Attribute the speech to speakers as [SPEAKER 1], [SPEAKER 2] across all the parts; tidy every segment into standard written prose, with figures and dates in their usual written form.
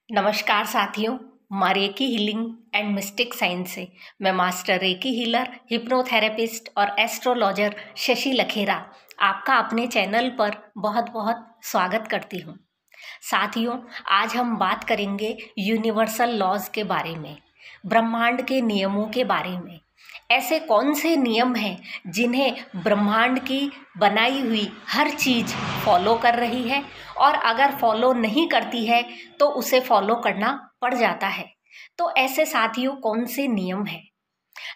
[SPEAKER 1] नमस्कार साथियों, माँ recce healing and mistake science से मैं मास्टर रेकी हीलर, हिप्नोथेरेपिस्ट और एस्ट्रोलॉजर शशि लखेरा आपका अपने चैनल पर बहुत बहुत स्वागत करती हूँ। साथियों, आज हम बात करेंगे यूनिवर्सल लॉज के बारे में, ब्रह्मांड के नियमों के बारे में। ऐसे कौन से नियम हैं जिन्हें ब्रह्मांड की बनाई हुई हर चीज़ फॉलो कर रही है और अगर फॉलो नहीं करती है तो उसे फॉलो करना पड़ जाता है। तो ऐसे साथियों कौन से नियम हैं?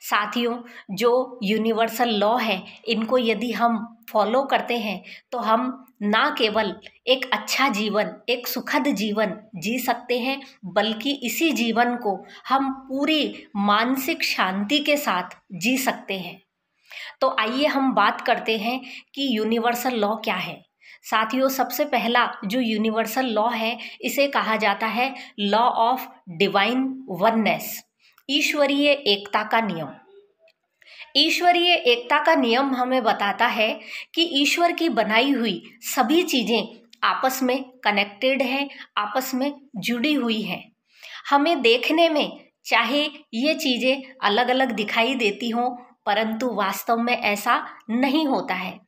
[SPEAKER 1] साथियों, जो यूनिवर्सल लॉ है, इनको यदि हम फॉलो करते हैं तो हम ना केवल एक अच्छा जीवन, एक सुखद जीवन जी सकते हैं, बल्कि इसी जीवन को हम पूरी मानसिक शांति के साथ जी सकते हैं। तो आइए हम बात करते हैं कि यूनिवर्सल लॉ क्या है। साथियों, सबसे पहला जो यूनिवर्सल लॉ है, इसे कहा जाता है लॉ ऑफ डिवाइन वननेस, ईश्वरीय एकता का नियम। ईश्वरीय एकता का नियम हमें बताता है कि ईश्वर की बनाई हुई सभी चीज़ें आपस में कनेक्टेड हैं, आपस में जुड़ी हुई हैं। हमें देखने में चाहे ये चीज़ें अलग अलग दिखाई देती हों, परंतु वास्तव में ऐसा नहीं होता है।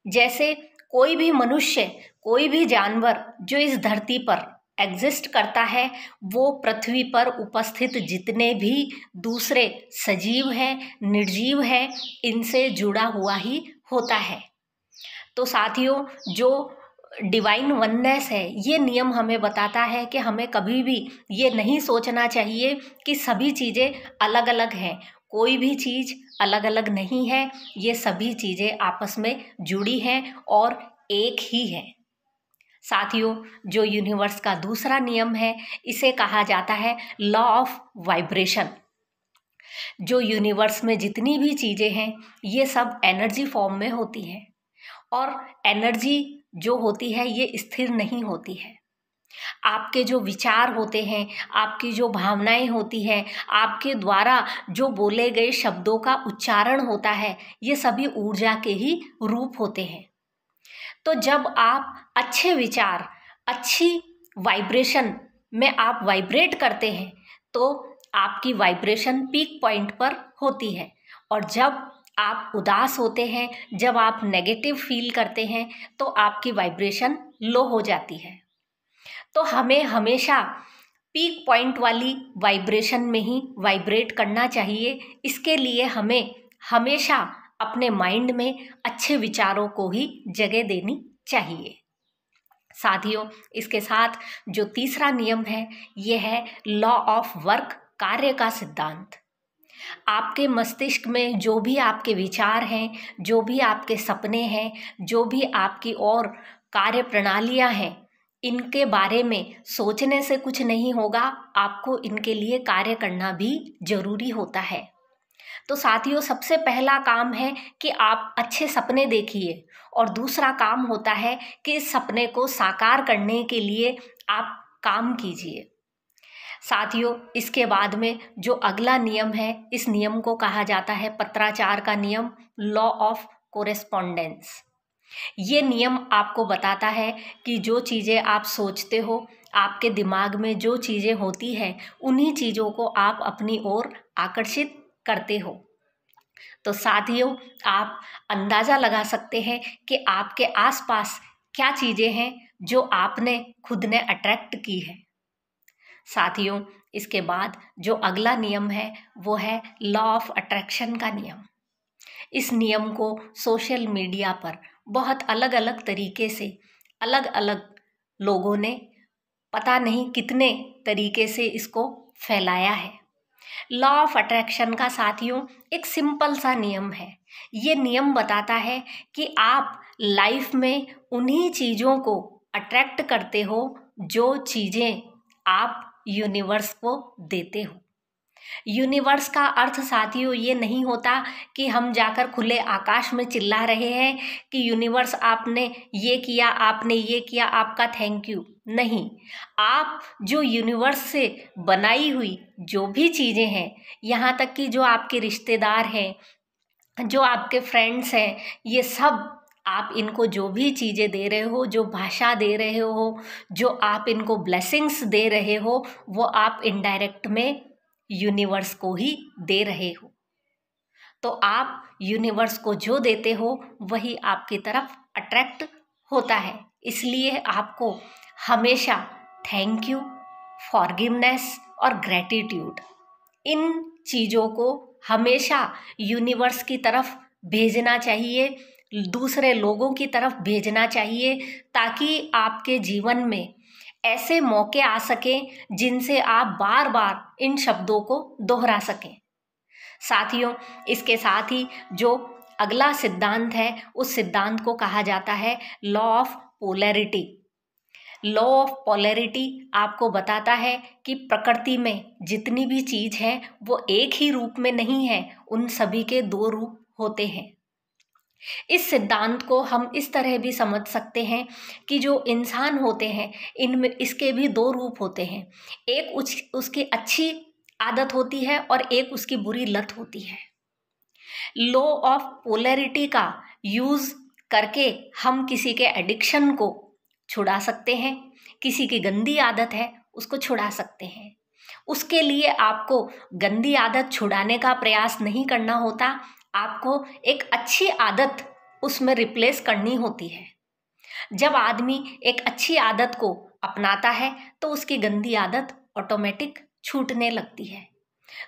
[SPEAKER 1] जैसे कोई भी मनुष्य, कोई भी जानवर जो इस धरती पर एग्जिस्ट करता है, वो पृथ्वी पर उपस्थित जितने भी दूसरे सजीव हैं, निर्जीव हैं, इनसे जुड़ा हुआ ही होता है। तो साथियों, जो डिवाइन वननेस है, ये नियम हमें बताता है कि हमें कभी भी ये नहीं सोचना चाहिए कि सभी चीज़ें अलग अलग हैं। कोई भी चीज़ अलग अलग नहीं है, ये सभी चीज़ें आपस में जुड़ी हैं और एक ही है। साथियों, जो यूनिवर्स का दूसरा नियम है, इसे कहा जाता है लॉ ऑफ वाइब्रेशन। जो यूनिवर्स में जितनी भी चीज़ें हैं, ये सब एनर्जी फॉर्म में होती हैं और एनर्जी जो होती है ये स्थिर नहीं होती है। आपके जो विचार होते हैं, आपकी जो भावनाएं होती हैं, आपके द्वारा जो बोले गए शब्दों का उच्चारण होता है, ये सभी ऊर्जा के ही रूप होते हैं। तो जब आप अच्छे विचार, अच्छी वाइब्रेशन में आप वाइब्रेट करते हैं तो आपकी वाइब्रेशन पीक पॉइंट पर होती है, और जब आप उदास होते हैं, जब आप नेगेटिव फील करते हैं, तो आपकी वाइब्रेशन लो हो जाती है। तो हमें हमेशा पीक पॉइंट वाली वाइब्रेशन में ही वाइब्रेट करना चाहिए। इसके लिए हमें हमेशा अपने माइंड में अच्छे विचारों को ही जगह देनी चाहिए। साथियों, इसके साथ जो तीसरा नियम है, ये है लॉ ऑफ वर्क, कार्य का सिद्धांत। आपके मस्तिष्क में जो भी आपके विचार हैं, जो भी आपके सपने हैं, जो भी आपकी और कार्य प्रणालियां हैं, इनके बारे में सोचने से कुछ नहीं होगा, आपको इनके लिए कार्य करना भी जरूरी होता है। तो साथियों, सबसे पहला काम है कि आप अच्छे सपने देखिए, और दूसरा काम होता है कि इस सपने को साकार करने के लिए आप काम कीजिए। साथियों, इसके बाद में जो अगला नियम है, इस नियम को कहा जाता है पत्राचार का नियम, लॉ ऑफ कोरेस्पॉन्डेंस। ये नियम आपको बताता है कि जो चीज़ें आप सोचते हो, आपके दिमाग में जो चीज़ें होती हैं, उन्हीं चीज़ों को आप अपनी ओर आकर्षित करते हो। तो साथियों, आप अंदाज़ा लगा सकते हैं कि आपके आसपास क्या चीज़ें हैं जो आपने खुद ने अट्रैक्ट की है। साथियों, इसके बाद जो अगला नियम है, वो है लॉ ऑफ अट्रैक्शन का नियम। इस नियम को सोशल मीडिया पर बहुत अलग अलग तरीके से अलग अलग लोगों ने पता नहीं कितने तरीके से इसको फैलाया है। लॉ ऑफ अट्रैक्शन का साथियों एक सिंपल सा नियम है। ये नियम बताता है कि आप लाइफ में उन्हीं चीज़ों को अट्रैक्ट करते हो जो चीज़ें आप यूनिवर्स को देते हो। यूनिवर्स का अर्थ साथियों ये नहीं होता कि हम जाकर खुले आकाश में चिल्ला रहे हैं कि यूनिवर्स आपने ये किया, आपने ये किया, आपका थैंक यू। नहीं, आप जो यूनिवर्स से बनाई हुई जो भी चीज़ें हैं, यहाँ तक कि जो आपके रिश्तेदार हैं, जो आपके फ्रेंड्स हैं, ये सब आप इनको जो भी चीज़ें दे रहे हो, जो भाषा दे रहे हो, जो आप इनको ब्लेसिंग्स दे रहे हो, वो आप इनडायरेक्ट में यूनिवर्स को ही दे रहे हो। तो आप यूनिवर्स को जो देते हो वही आपकी तरफ अट्रैक्ट होता है। इसलिए आपको हमेशा थैंक यू, फॉरगिवनेस और ग्रैटिट्यूड, इन चीज़ों को हमेशा यूनिवर्स की तरफ भेजना चाहिए, दूसरे लोगों की तरफ भेजना चाहिए, ताकि आपके जीवन में ऐसे मौके आ सकें जिनसे आप बार बार इन शब्दों को दोहरा सकें। साथियों, इसके साथ ही जो अगला सिद्धांत है उस सिद्धांत को कहा जाता है law of polarity. Law of polarity आपको बताता है कि प्रकृति में जितनी भी चीज़ है वो एक ही रूप में नहीं है, उन सभी के दो रूप होते हैं। इस सिद्धांत को हम इस तरह भी समझ सकते हैं कि जो इंसान होते हैं इनमें इसके भी दो रूप होते हैं। एक उसकी अच्छी आदत होती है और एक उसकी बुरी लत होती है। लॉ ऑफ पोलैरिटी का यूज़ करके हम किसी के एडिक्शन को छुड़ा सकते हैं, किसी की गंदी आदत है उसको छुड़ा सकते हैं। उसके लिए आपको गंदी आदत छुड़ाने का प्रयास नहीं करना होता, आपको एक अच्छी आदत उसमें रिप्लेस करनी होती है। जब आदमी एक अच्छी आदत को अपनाता है तो उसकी गंदी आदत ऑटोमेटिक छूटने लगती है।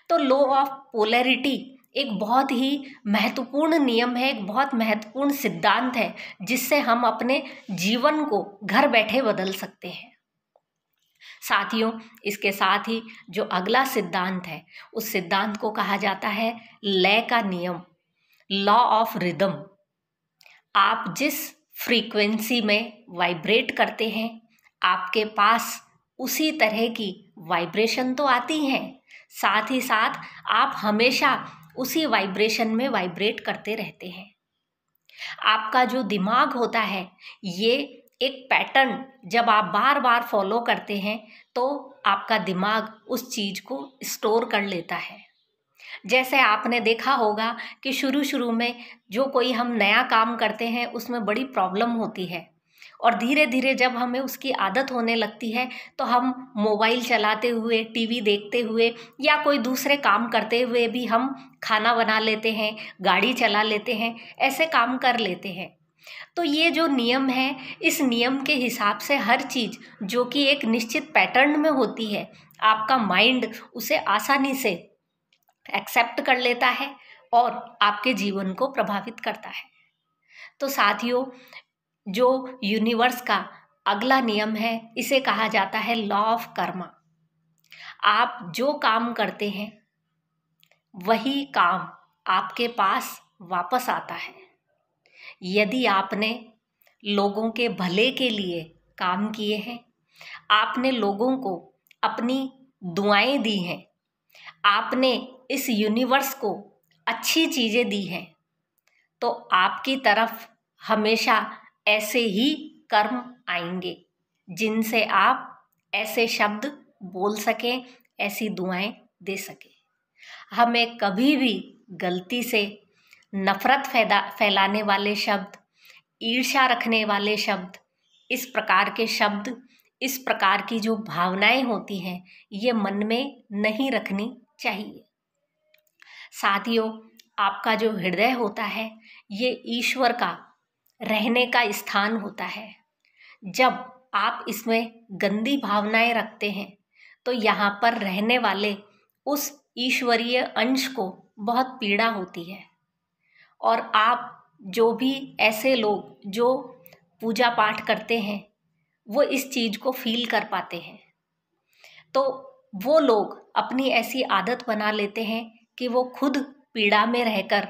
[SPEAKER 1] तो लॉ ऑफ पोलैरिटी एक बहुत ही महत्वपूर्ण नियम है, एक बहुत महत्वपूर्ण सिद्धांत है जिससे हम अपने जीवन को घर बैठे बदल सकते हैं। साथियों, इसके साथ ही जो अगला सिद्धांत है उस सिद्धांत को कहा जाता है लय का नियम, लॉ ऑफ रिदम। आप जिस फ्रीक्वेंसी में वाइब्रेट करते हैं आपके पास उसी तरह की वाइब्रेशन तो आती हैं, साथ ही साथ आप हमेशा उसी वाइब्रेशन में वाइब्रेट करते रहते हैं। आपका जो दिमाग होता है ये एक पैटर्न जब आप बार बार फॉलो करते हैं तो आपका दिमाग उस चीज़ को स्टोर कर लेता है। जैसे आपने देखा होगा कि शुरू शुरू में जो कोई हम नया काम करते हैं उसमें बड़ी प्रॉब्लम होती है, और धीरे धीरे जब हमें उसकी आदत होने लगती है तो हम मोबाइल चलाते हुए, टीवी देखते हुए या कोई दूसरे काम करते हुए भी हम खाना बना लेते हैं, गाड़ी चला लेते हैं, ऐसे काम कर लेते हैं। तो ये जो नियम है, इस नियम के हिसाब से हर चीज़ जो कि एक निश्चित पैटर्न में होती है आपका माइंड उसे आसानी से एक्सेप्ट कर लेता है और आपके जीवन को प्रभावित करता है। तो साथियों, जो यूनिवर्स का अगला नियम है इसे कहा जाता है लॉ ऑफ कर्मा। आप जो काम करते हैं वही काम आपके पास वापस आता है। यदि आपने लोगों के भले के लिए काम किए हैं, आपने लोगों को अपनी दुआएं दी हैं, आपने इस यूनिवर्स को अच्छी चीज़ें दी हैं, तो आपकी तरफ हमेशा ऐसे ही कर्म आएंगे जिनसे आप ऐसे शब्द बोल सकें, ऐसी दुआएं दे सकें। हमें कभी भी गलती से नफ़रत फैलाने वाले शब्द, ईर्ष्या रखने वाले शब्द, इस प्रकार के शब्द, इस प्रकार की जो भावनाएं होती हैं ये मन में नहीं रखनी चाहिए। साथियों, आपका जो हृदय होता है ये ईश्वर का रहने का स्थान होता है। जब आप इसमें गंदी भावनाएं रखते हैं तो यहाँ पर रहने वाले उस ईश्वरीय अंश को बहुत पीड़ा होती है, और आप जो भी ऐसे लोग जो पूजा पाठ करते हैं वो इस चीज़ को फील कर पाते हैं। तो वो लोग अपनी ऐसी आदत बना लेते हैं कि वो खुद पीड़ा में रहकर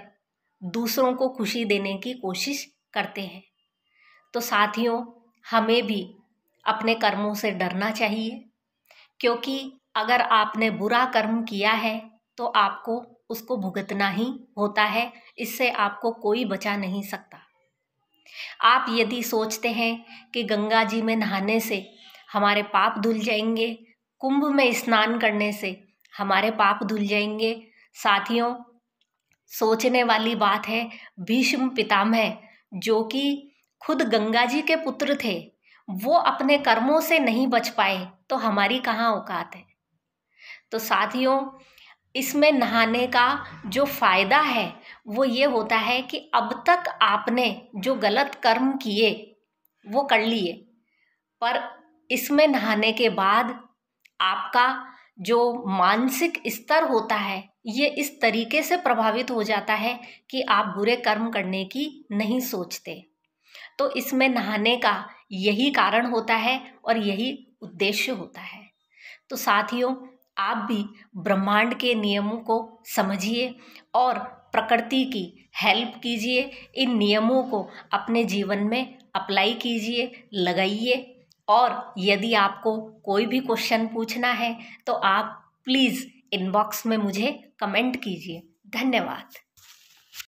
[SPEAKER 1] दूसरों को खुशी देने की कोशिश करते हैं। तो साथियों, हमें भी अपने कर्मों से डरना चाहिए, क्योंकि अगर आपने बुरा कर्म किया है तो आपको उसको भुगतना ही होता है, इससे आपको कोई बचा नहीं सकता। आप यदि सोचते हैं कि गंगा जी में नहाने से हमारे पाप धुल जाएंगे, कुंभ में स्नान करने से हमारे पाप धुल जाएंगे, साथियों सोचने वाली बात है। भीष्म पितामह जो कि खुद गंगा जी के पुत्र थे, वो अपने कर्मों से नहीं बच पाए तो हमारी कहाँ औकात है। तो साथियों, इसमें नहाने का जो फायदा है वो ये होता है कि अब तक आपने जो गलत कर्म किए वो कर लिए, पर इसमें नहाने के बाद आपका जो मानसिक स्तर होता है ये इस तरीके से प्रभावित हो जाता है कि आप बुरे कर्म करने की नहीं सोचते। तो इसमें नहाने का यही कारण होता है और यही उद्देश्य होता है। तो साथियों, आप भी ब्रह्मांड के नियमों को समझिए और प्रकृति की हेल्प कीजिए, इन नियमों को अपने जीवन में अप्लाई कीजिए, लगाइए। और यदि आपको कोई भी क्वेश्चन पूछना है तो आप प्लीज़ इनबॉक्स में मुझे कमेंट कीजिए। धन्यवाद।